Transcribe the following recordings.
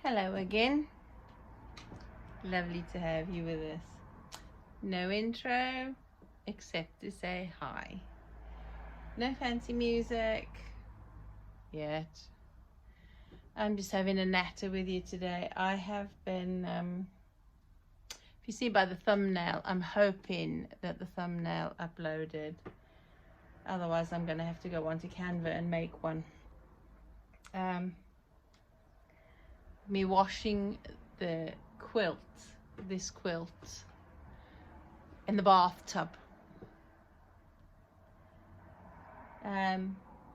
Hello again. Lovely to have you with us. No intro except to say hi. No fancy music yet. I'm just having a natter with you today. I have been, if you see by the thumbnail, I'm hoping that the thumbnail uploaded. Otherwise I'm going to have to go onto Canva and make one. Me washing the quilt, this quilt, in the bathtub.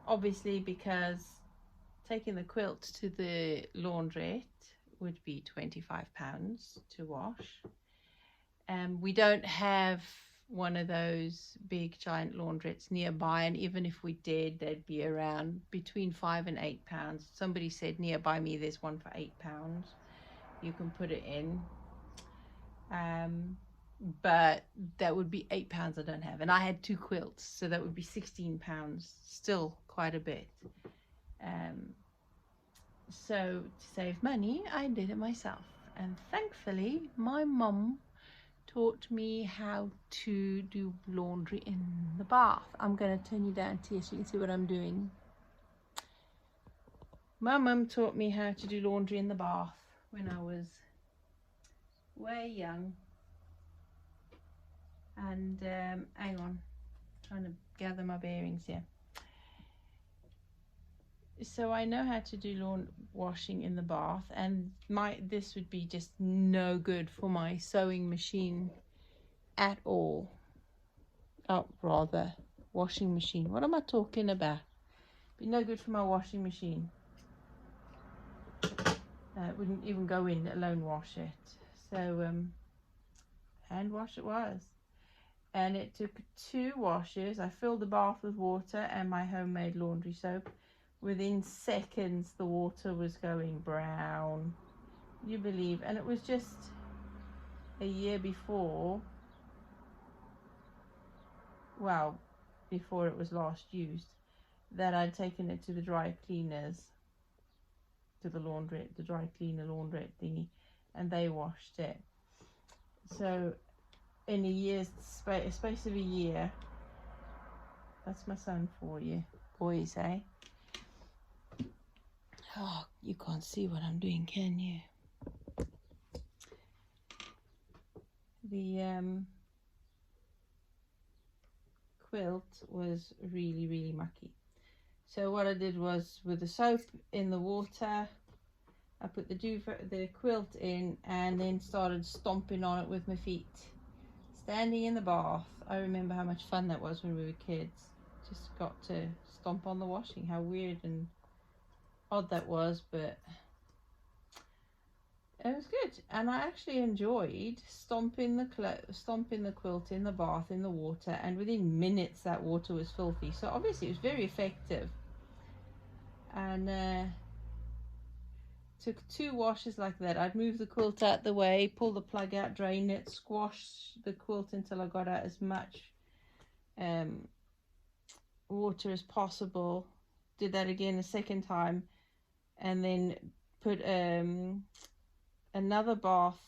Obviously because taking the quilt to the laundrette would be £25 to wash. We don't have one of those big giant laundrettes nearby, and even if we did, they'd be around between £5 and £8. Somebody said nearby me there's one for £8. You can put it in, but that would be £8 I don't have, and I had 2 quilts, so that would be £16, still quite a bit. So to save money, I did it myself, and thankfully my mum taught me how to do laundry in the bath. I'm going to turn you down here so you can see what I'm doing. My mum taught me how to do laundry in the bath when I was way young. And hang on, trying to gather my bearings here. So I know how to do washing in the bath, and this would be just no good for my sewing machine at all. Oh, rather, washing machine. What am I talking about? Be no good for my washing machine. It wouldn't even go in, let alone wash it. So hand wash it was. And it took 2 washes. I filled the bath with water and my homemade laundry soap. Within seconds the water was going brown, you believe, and it was just a year before, well, before it was last used, that I'd taken it to the dry cleaners, to the laundrette, the dry cleaner laundrette thingy, and they washed it. So in a year's space of a year, that's my son for you, boys, eh? Oh, you can't see what I'm doing, can you? The quilt was really mucky. So what I did was, with the soap in the water, I put the quilt in and then started stomping on it with my feet, standing in the bath. I remember how much fun that was when we were kids. Just got to stomp on the washing. How weird and odd that was, but it was good, and I actually enjoyed stomping the quilt in the bath in the water, and within minutes that water was filthy. So obviously it was very effective, and took 2 washes like that. I'd move the quilt out the way, pull the plug out, drain it, squash the quilt until I got out as much water as possible. Did that again a second time, and then put another bath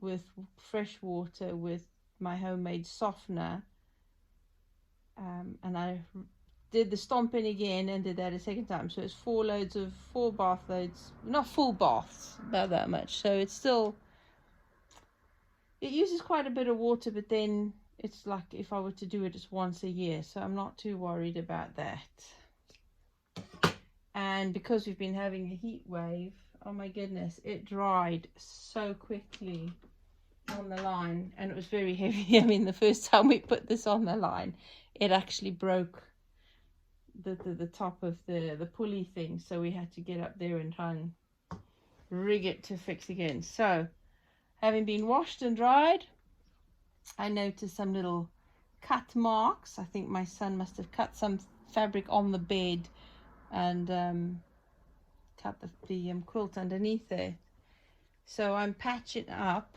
with fresh water with my homemade softener, and I did the stomping again and did that a second time. So it's 4 bath loads, not full baths, about that much. So it's still, it uses quite a bit of water, but then it's like if I were to do it just once a year, so I'm not too worried about that. And because we've been having a heat wave, oh my goodness, it dried so quickly on the line, and it was very heavy. I mean, the first time we put this on the line, it actually broke the top of the pulley thing, so we had to get up there and try and rig it to fix again. So having been washed and dried, I noticed some little cut marks. I think my son must have cut some fabric on the bed and cut the quilt underneath it. So I'm patching up.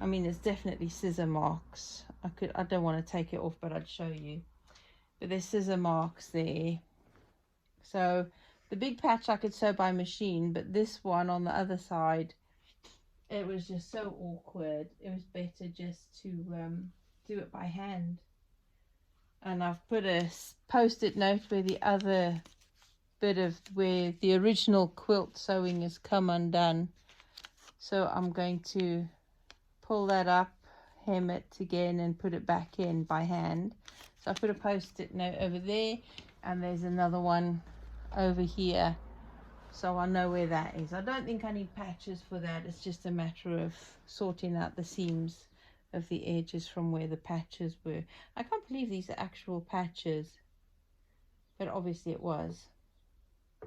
I mean, there's definitely scissor marks. I don't want to take it off, but I'd show you. But there's scissor marks there. So The big patch I could sew by machine, but this one on the other side, it was just so awkward. It was better just to do it by hand. And I've put a post-it note where the other bit of where the original quilt sewing has come undone. So I'm going to pull that up, hem it again, and put it back in by hand. So I put a post-it note over there, and there's another one over here, so I know where that is. I don't think I need patches for that. It's just a matter of sorting out the seams of the edges from where the patches were. I can't believe these are actual patches, but obviously it was.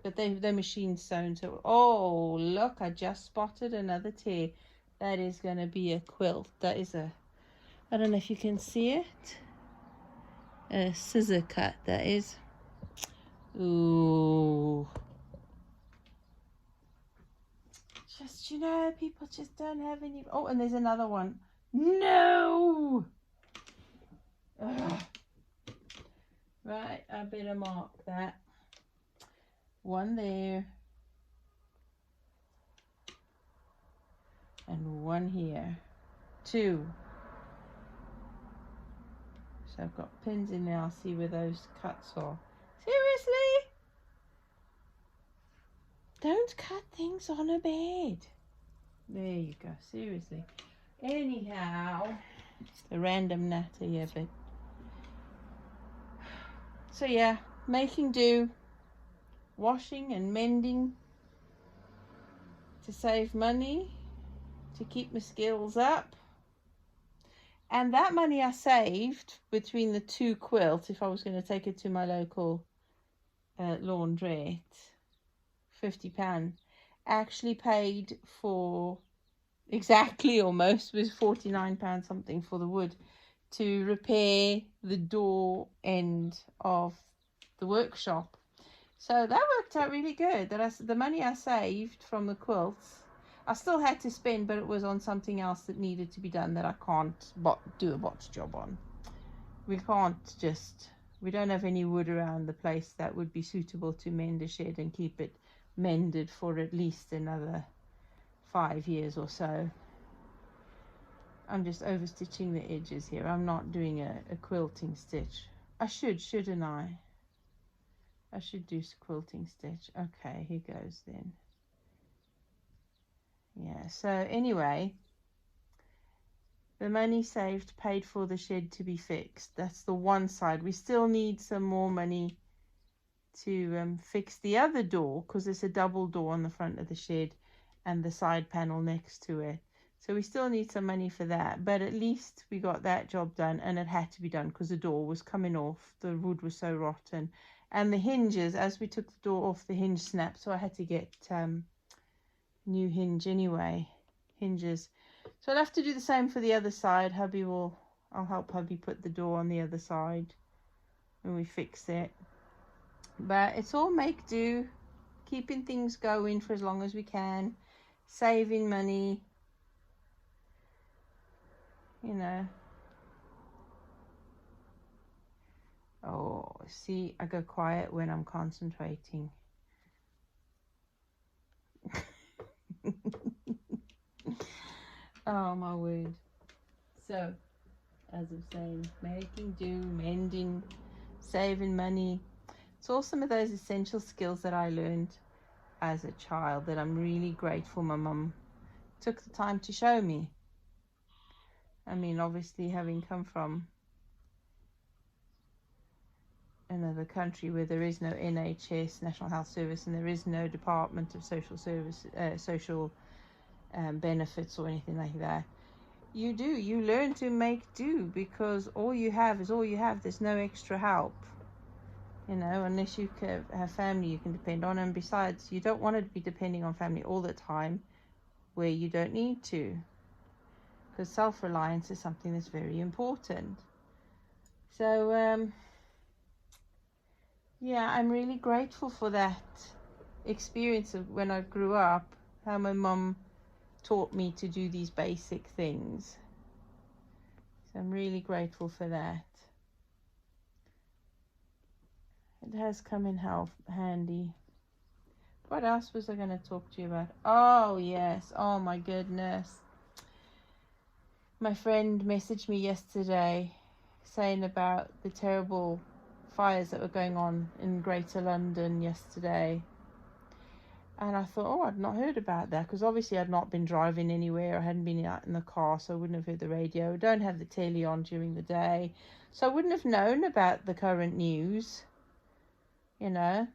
But they're machine sewn. So, oh look, I just spotted another tear. That is going to be a quilt. That is a, I don't know if you can see it, a scissor cut. That is. Ooh. Just, you know, people just don't have any. Oh, and there's another one. No. Ugh. Right, I better mark that. One there. And one here. Two. So I've got pins in there. I'll see where those cuts are. Seriously? Don't cut things on a bed. There you go. Seriously. Anyhow, it's a random natter here, but so yeah, making do, washing and mending to save money, to keep my skills up. And that money I saved between the two quilts, if I was going to take it to my local laundrette, £50, actually paid for exactly, almost, was £49 something for the wood to repair the door end of the workshop. So that worked out really good. The money I saved from the quilts, I still had to spend, but it was on something else that needed to be done that I can't do a botch job on. We don't have any wood around the place that would be suitable to mend a shed and keep it mended for at least another 5 years or so. I'm just overstitching the edges here. I'm not doing a quilting stitch. I shouldn't I? I should do quilting stitch. Okay, here goes then. Yeah, so anyway, the money saved paid for the shed to be fixed. That's the one side. We still need some more money to fix the other door, because there's a double door on the front of the shed and the side panel next to it. So we still need some money for that, but at least we got that job done, and it had to be done because the door was coming off. The wood was so rotten, and the hinges, as we took the door off, the hinge snapped, so I had to get new hinges. So I'll have to do the same for the other side. I'll help hubby put the door on the other side when we fix it. But it's all make do, keeping things going for as long as we can, saving money, you know. Oh, see, I go quiet when I'm concentrating. Oh my word. So, as I'm saying, making do, mending, saving money. It's all some of those essential skills that I learned as a child that I'm really grateful my mum took the time to show me. I mean, obviously, having come from another country where there is no NHS, National Health Service, and there is no Department of Social Service, social benefits or anything like that, you learn to make do, because all you have is all you have. There's no extra help, you know, unless you have family you can depend on. And besides, you don't want to be depending on family all the time where you don't need to, because self-reliance is something that's very important. So yeah, I'm really grateful for that experience of when I grew up, how my mum taught me to do these basic things. So I'm really grateful for that. It has come in handy. What else was I going to talk to you about? Oh, yes. Oh, my goodness. My friend messaged me yesterday saying about the terrible fires that were going on in Greater London yesterday. And I thought, oh, I'd not heard about that, because obviously I'd not been driving anywhere. I hadn't been out in the car, so I wouldn't have heard the radio. I don't have the telly on during the day, so I wouldn't have known about the current news, you know.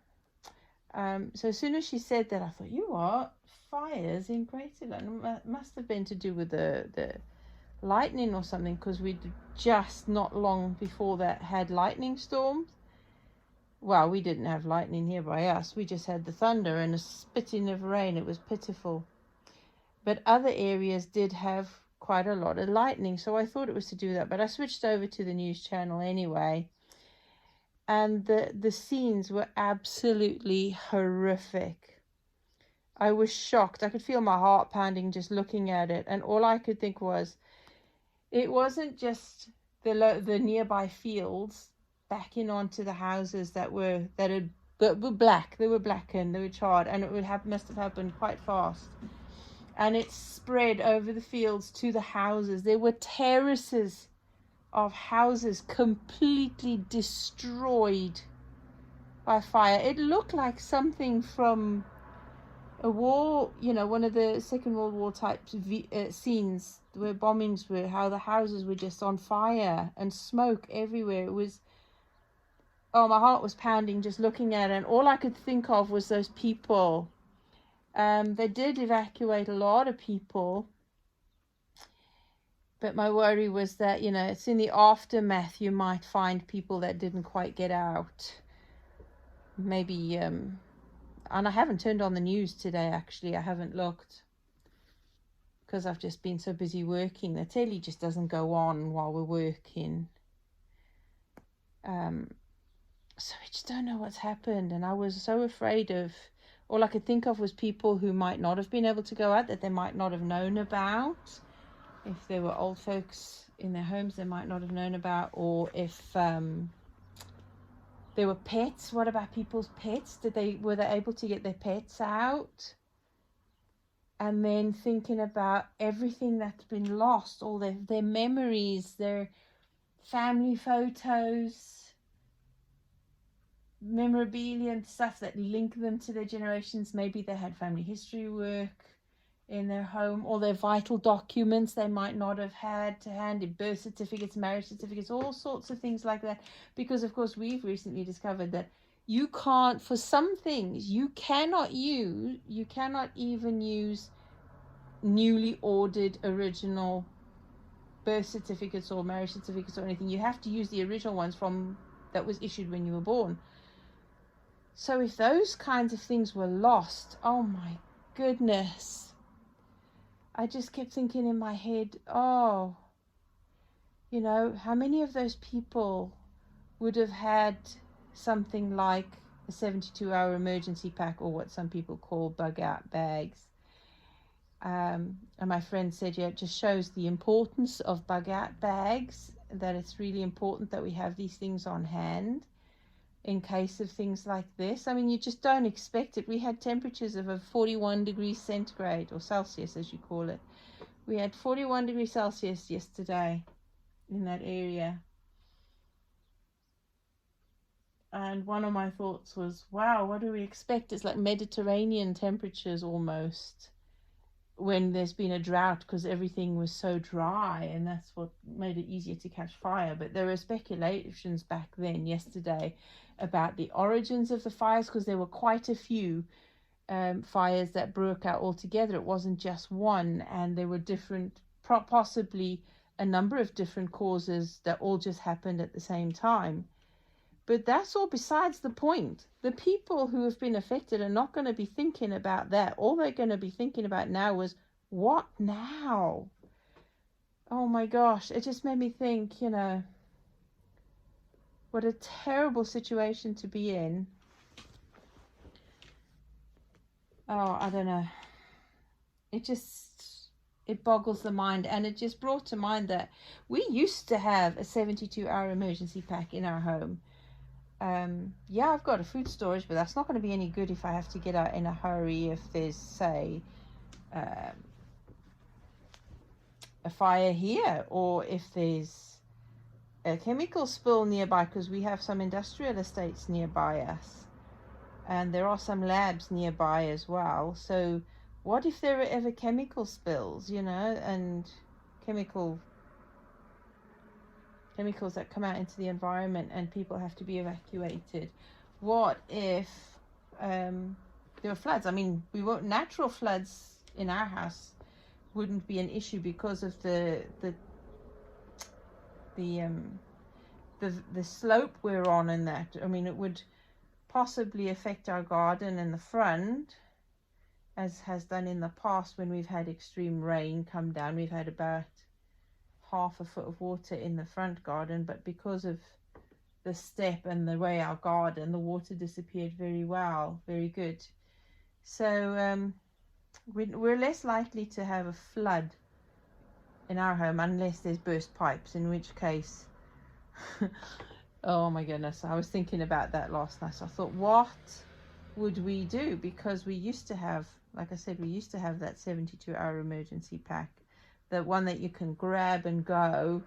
So as soon as she said that, I thought, you what? Fires in Greater London? Must have been to do with the lightning or something, because we'd just not long before that had lightning storms. Well, we didn't have lightning here by us. We just had the thunder and a spitting of rain. It was pitiful. But other areas did have quite a lot of lightning, so I thought it was to do that. But I switched over to the news channel anyway. And the scenes were absolutely horrific. I was shocked. I could feel my heart pounding just looking at it. And all I could think was, it wasn't just the nearby fields backing onto the houses that were black. They were blackened, they were charred, and it must have happened quite fast. And it spread over the fields to the houses. There were terraces of houses completely destroyed by fire. It looked like something from a war, one of the Second World War type scenes where bombings were, how the houses were just on fire and smoke everywhere. It was, oh, my heart was pounding just looking at it, and all I could think of was those people. They did evacuate a lot of people, but my worry was that, it's in the aftermath you might find people that didn't quite get out. Maybe, and I haven't turned on the news today, actually. I haven't looked, because I've just been so busy working. The telly just doesn't go on while we're working. So I just don't know what's happened. And I was so afraid of, all I could think of was people who might not have been able to go out, that they might not have known about. If there were old folks in their homes, they might not have known about. Or if there were pets. What about people's pets? Were they able to get their pets out? And then thinking about everything that's been lost, all their memories, their family photos, memorabilia and stuff that link them to their generations. Maybe they had family history work in their home, or their vital documents they might not have had to hand, birth certificates, marriage certificates, all sorts of things like that. Because of course we've recently discovered that you can't, for some things, you cannot even use newly ordered original birth certificates or marriage certificates or anything. You have to use the original ones that was issued when you were born. So if those kinds of things were lost, oh my goodness, I just kept thinking in my head, how many of those people would have had something like a 72-hour emergency pack, or what some people call bug-out bags. And my friend said, it just shows the importance of bug-out bags, that it's really important that we have these things on hand in case of things like this. I mean, you just don't expect it. We had temperatures of 41 degrees centigrade, or Celsius as you call it. We had 41 degrees Celsius yesterday in that area. And one of my thoughts was, wow, what do we expect? It's like Mediterranean temperatures almost, when there's been a drought, because everything was so dry, and that's what made it easier to catch fire. But there were speculations back then, yesterday, about the origins of the fires, because there were quite a few fires that broke out altogether. It wasn't just one, and there were different, possibly a number of different causes that all just happened at the same time. But that's all besides the point. The people who have been affected are not going to be thinking about that. All they're going to be thinking about now was, what now? Oh my gosh, it just made me think, what a terrible situation to be in. Oh, I don't know. It boggles the mind. And it just brought to mind that we used to have a 72-hour emergency pack in our home. Yeah, I've got a food storage, but that's not going to be any good if I have to get out in a hurry if there's, say, a fire here, or if there's a chemical spill nearby, because we have some industrial estates nearby us, and there are some labs nearby as well. So what if there are ever chemical spills, and chemicals that come out into the environment and people have to be evacuated? What if there were floods? I mean, natural floods in our house wouldn't be an issue because of the slope we're on, and that, I mean, it would possibly affect our garden in the front, as has done in the past when we've had extreme rain come down. We've had about half a foot of water in the front garden, but because of the step and the way our garden, the water disappeared very well, very good. So we're less likely to have a flood in our home unless there's burst pipes, in which case oh my goodness, I was thinking about that last night. So I thought, what would we do? Because we used to have, like I said, we used to have that 72-hour emergency pack, the one that you can grab and go.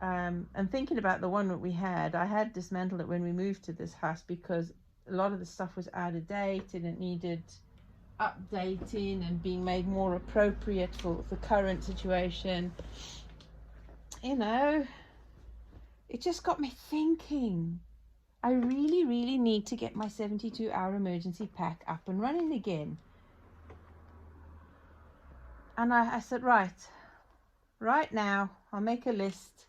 And thinking about the one that we had, I had dismantled it when we moved to this house because a lot of the stuff was out of date and it needed updating and being made more appropriate for the current situation. It just got me thinking, I really, really need to get my 72-hour emergency pack up and running again. And I said, right now, I'll make a list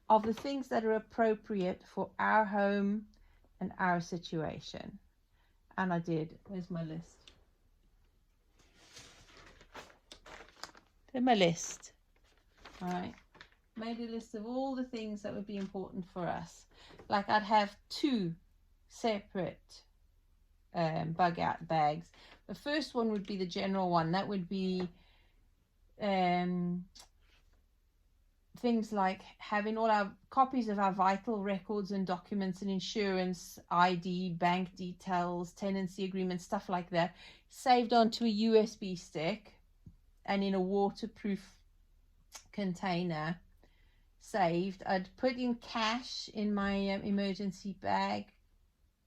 of the things that are appropriate for our home and our situation. And I did. Where's my list? There's my list. All right. Made a list of all the things that would be important for us. Like, I'd have 2 separate bug out bags. The first one would be the general one. That would be things like having all our copies of our vital records and documents and insurance, ID, bank details, tenancy agreements, stuff like that, saved onto a USB stick and in a waterproof container. Saved. I'd put in cash in my emergency bag,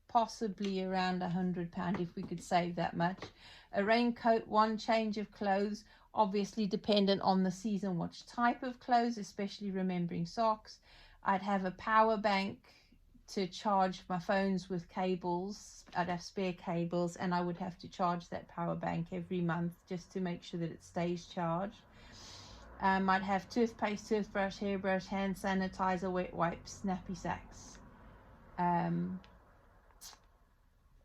possibly around £100 if we could save that much. A raincoat, 1 change of clothes, obviously dependent on the season, what type of clothes, especially remembering socks. I'd have a power bank to charge my phones with cables. I'd have spare cables, and I would have to charge that power bank every month just to make sure that it stays charged. I'd have toothpaste, toothbrush, hairbrush, hand sanitizer, wet wipes, nappy sacks. And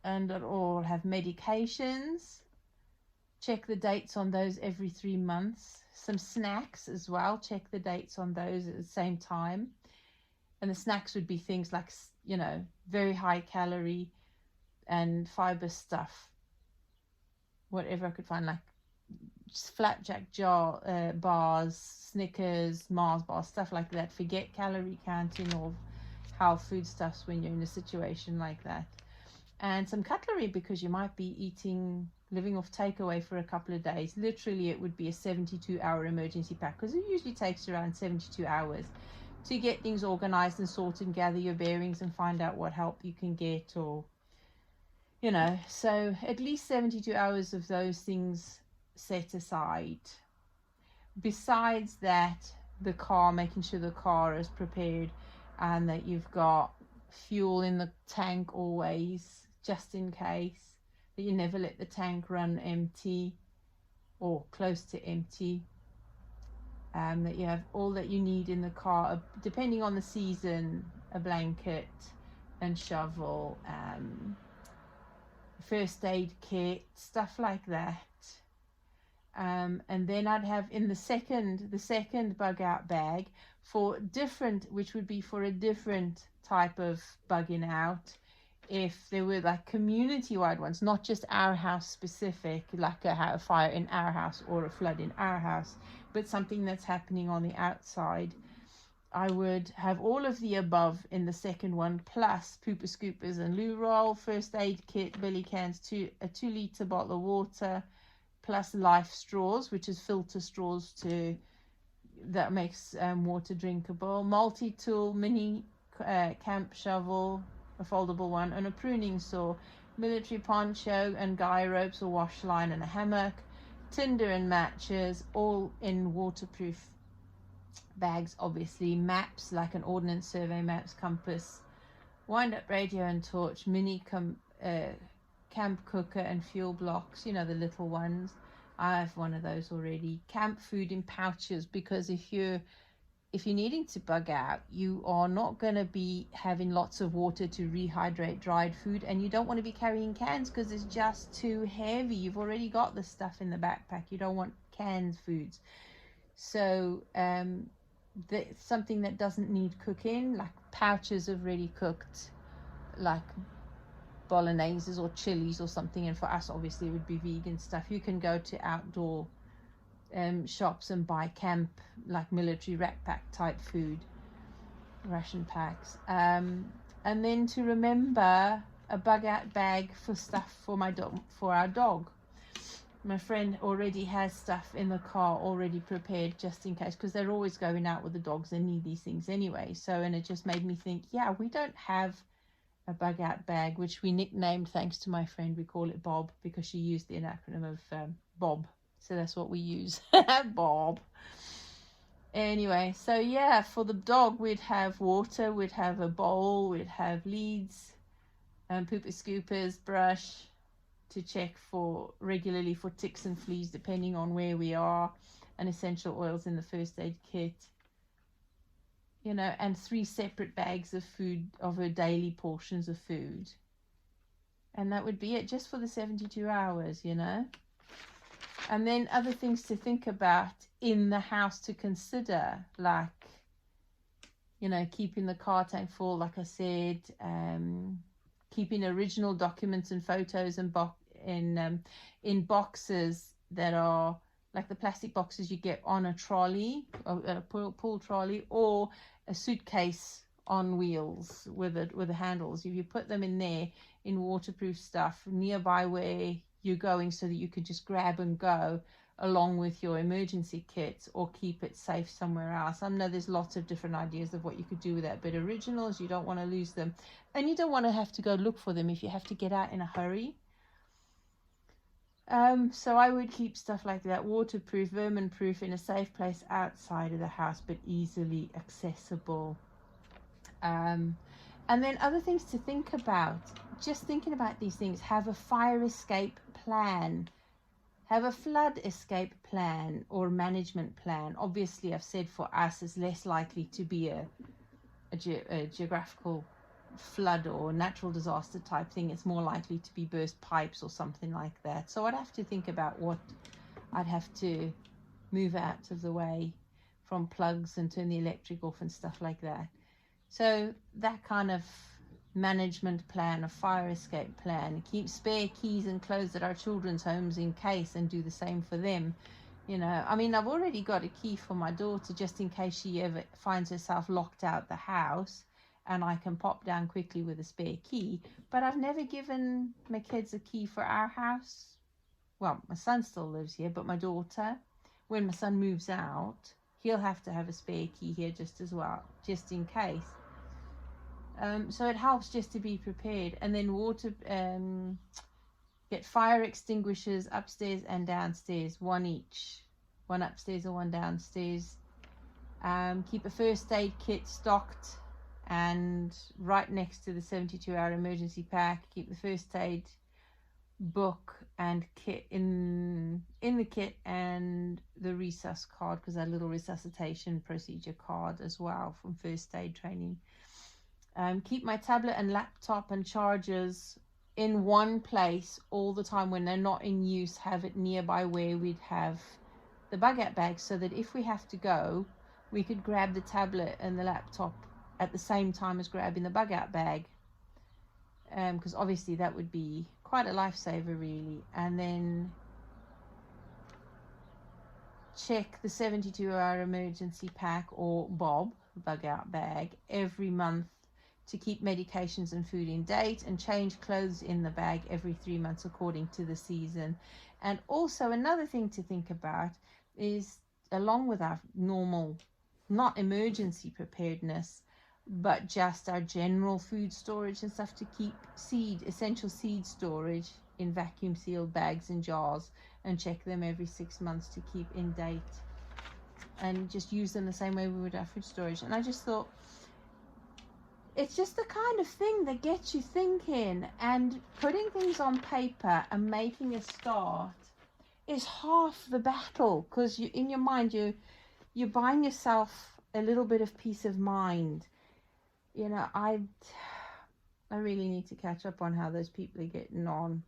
I'd all have medications. Check the dates on those every 3 months. Some snacks as well. Check the dates on those at the same time. And the snacks would be things like, very high calorie and fiber stuff. Whatever I could find, like flapjack bars, Snickers, Mars bars, stuff like that. Forget calorie counting or health food stuffs when you're in a situation like that. And some cutlery, because you might be living off takeaway for a couple of days. Literally, it would be a 72-hour emergency pack, because it usually takes around 72 hours to get things organized and sorted and gather your bearings and find out what help you can get, or so at least 72 hours of those things set aside. Besides that, the car, making sure the car is prepared and that you've got fuel in the tank always, just in case, that you never let the tank run empty or close to empty, that you have all that you need in the car, depending on the season, a blanket and shovel, first aid kit, stuff like that. And then I'd have in the second bug out bag which would be for a different type of bugging out, if there were like community-wide ones, not just our house specific, like a fire in our house or a flood in our house, but something that's happening on the outside. I would have all of the above in the second one, plus pooper scoopers and loo roll, first aid kit, billy cans, a 2-litre bottle of water, plus life straws, which is filter straws that makes water drinkable, multi-tool, mini camp shovel, a foldable one, and a pruning saw, military poncho and guy ropes, a wash line and a hammock, tinder and matches, all in waterproof bags, obviously, maps like an ordnance survey maps, compass, wind-up radio and torch, mini camp cooker and fuel blocks, you know, the little ones. I have one of those already. Camp food in pouches, because if you're needing to bug out, you are not going to be having lots of water to rehydrate dried food, and you don't want to be carrying cans because it's just too heavy. You've already got the stuff in the backpack. You don't want canned foods. So something that doesn't need cooking, like pouches of ready cooked, like bologneses or chilies or something. And for us, obviously, it would be vegan stuff. You can go to outdoor shops and buy camp, like military rack pack type food, ration packs. And then to remember, a bug out bag for stuff for our dog. My friend already has stuff in the car already prepared just in case, because they're always going out with the dogs and need these things anyway. So, and it just made me think, yeah, we don't have a bug out bag, which we nicknamed, thanks to my friend, we call it Bob, because she used the acronym of Bob. So that's what we use. Bob. Anyway, so yeah, for the dog, we'd have water, we'd have a bowl, we'd have leads, pooper scoopers, brush to check regularly for ticks and fleas, depending on where we are, and essential oils in the first aid kit, you know, and 3 separate bags of food, of her daily portions of food. And that would be it, just for the 72 hours, you know. And then other things to think about in the house to consider, like, you know, keeping the car tank full, like I said, keeping original documents and photos in boxes that are like the plastic boxes you get on a trolley, a pull trolley, or a suitcase on wheels with the handles. If you put them in there in waterproof stuff nearby where you're going, so that you could just grab and go along with your emergency kits, or keep it safe somewhere else. I know there's lots of different ideas of what you could do with that, but originals, you don't want to lose them, and you don't want to have to go look for them if you have to get out in a hurry. So I would keep stuff like that, waterproof, vermin proof, in a safe place outside of the house, but easily accessible. And then other things to think about, just thinking about these things: have a fire escape plan, have a flood escape plan or management plan. Obviously, I've said for us, it's less likely to be a geographical flood or natural disaster type thing. It's more likely to be burst pipes or something like that. So I'd have to think about what I'd have to move out of the way from plugs and turn the electric off and stuff like that. So that kind of management plan, a fire escape plan, keep spare keys and clothes at our children's homes in case, and do the same for them. You know, I mean, I've already got a key for my daughter just in case she ever finds herself locked out the house, and I can pop down quickly with a spare key. But I've never given my kids a key for our house. Well, my son still lives here, but my daughter, when my son moves out, he'll have to have a spare key here just as well, just in case. So it helps just to be prepared. And then get fire extinguishers upstairs and downstairs, one each, one upstairs and one downstairs. Keep a first aid kit stocked and right next to the 72-hour emergency pack. Keep the first aid book and kit in the kit, and the resus card, because that little resuscitation procedure card as well from first aid training. Keep my tablet and laptop and chargers in one place all the time. When they're not in use, have it nearby where we'd have the bug out bag, so that if we have to go, we could grab the tablet and the laptop at the same time as grabbing the bug out bag, because obviously that would be quite a lifesaver, really. And then check the 72-hour emergency pack, or Bob, bug out bag every month to keep medications and food in date, and change clothes in the bag every 3 months according to the season. And also another thing to think about is, along with our normal, not emergency preparedness, but just our general food storage and stuff, to keep essential seed storage in vacuum sealed bags and jars, and check them every 6 months to keep in date, and just use them the same way we would our food storage. And I just thought, it's just the kind of thing that gets you thinking, and putting things on paper and making a start is half the battle, because you, in your mind, you're buying yourself a little bit of peace of mind. You know, I really need to catch up on how those people are getting on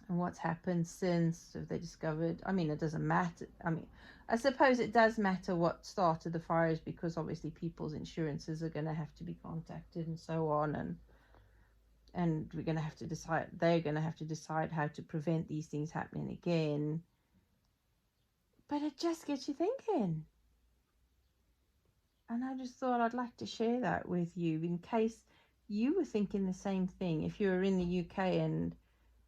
and what's happened since. Have they discovered, I mean, it doesn't matter. I mean, I suppose it does matter what started the fires, because obviously people's insurances are going to have to be contacted and so on, and we're going to have to decide, they're going to have to decide how to prevent these things happening again. But it just gets you thinking. And I just thought I'd like to share that with you, in case you were thinking the same thing, if you were in the UK and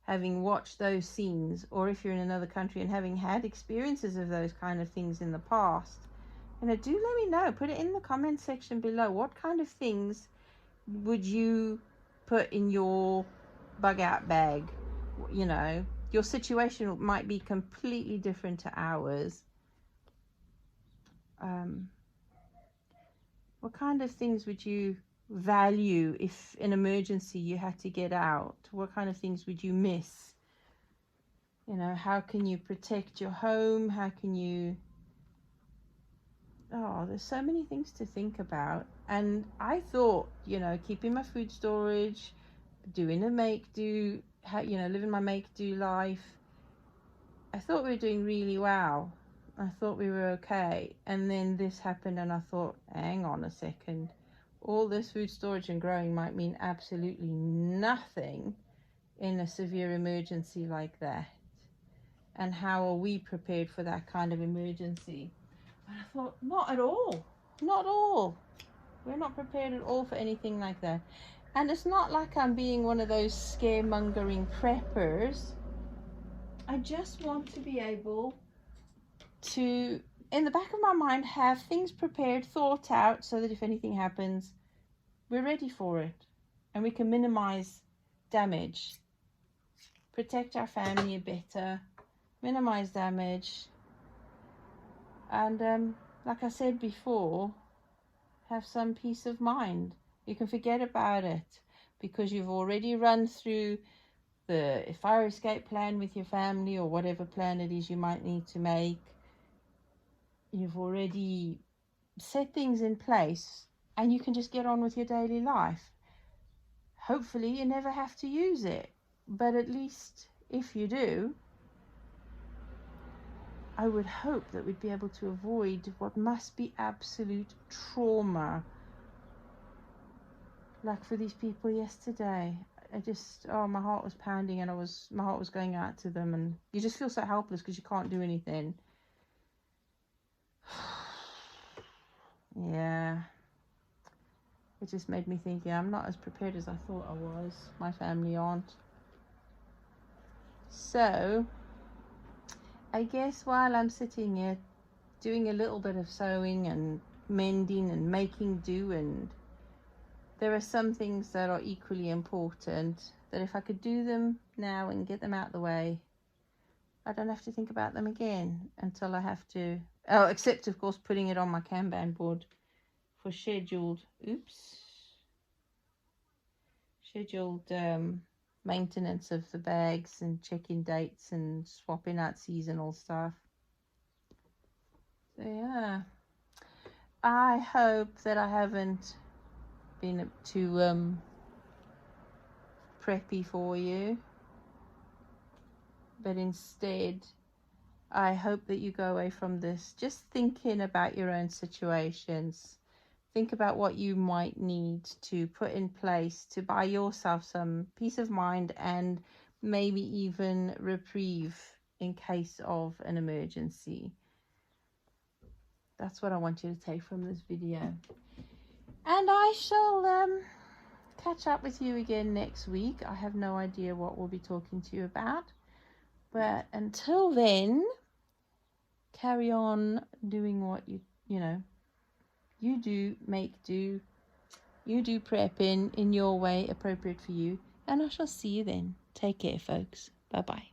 having watched those scenes, or if you're in another country and having had experiences of those kind of things in the past. Do let me know. Put it in the comment section below. What kind of things would you put in your bug out bag? You know, your situation might be completely different to ours. What kind of things would you value if in emergency you had to get out? What kind of things would you miss? You know, how can you protect your home? How can you... Oh, there's so many things to think about. And I thought, you know, keeping my food storage, doing a make-do, you know, living my make-do life, I thought we were doing really well. I thought we were okay. And then this happened, and I thought, hang on a second. All this food storage and growing might mean absolutely nothing in a severe emergency like that. And how are we prepared for that kind of emergency? And I thought, not at all. Not at all. We're not prepared at all for anything like that. And it's not like I'm being one of those scaremongering preppers. I just want to be able to, in the back of my mind, have things prepared, thought out, so that if anything happens, we're ready for it. And we can minimize damage, protect our family a better, minimize damage, and like I said before, have some peace of mind. You can forget about it because you've already run through the fire escape plan with your family, or whatever plan it is you might need to make. You've already set things in place, and you can just get on with your daily life. Hopefully you never have to use it, but at least if you do, I would hope that we'd be able to avoid what must be absolute trauma, like for these people yesterday. I just, oh, my heart was pounding, and my heart was going out to them, and you just feel so helpless because you can't do anything. Yeah, it just made me think, yeah, I'm not as prepared as I thought I was. My family aren't. So I guess while I'm sitting here doing a little bit of sewing and mending and making do, and there are some things that are equally important, that if I could do them now and get them out the way, I don't have to think about them again until I have to. Oh, except of course putting it on my Kanban board for scheduled maintenance of the bags, and checking dates and swapping out seasonal stuff. So yeah, I hope that I haven't been too preppy for you, but instead I hope that you go away from this just thinking about your own situations. Think about what you might need to put in place to buy yourself some peace of mind, and maybe even reprieve in case of an emergency. That's what I want you to take from this video. And I shall catch up with you again next week. I have no idea what we'll be talking to you about. But until then, carry on doing what you do, make do. You do prep in your way appropriate for you. And I shall see you then. Take care, folks. Bye-bye.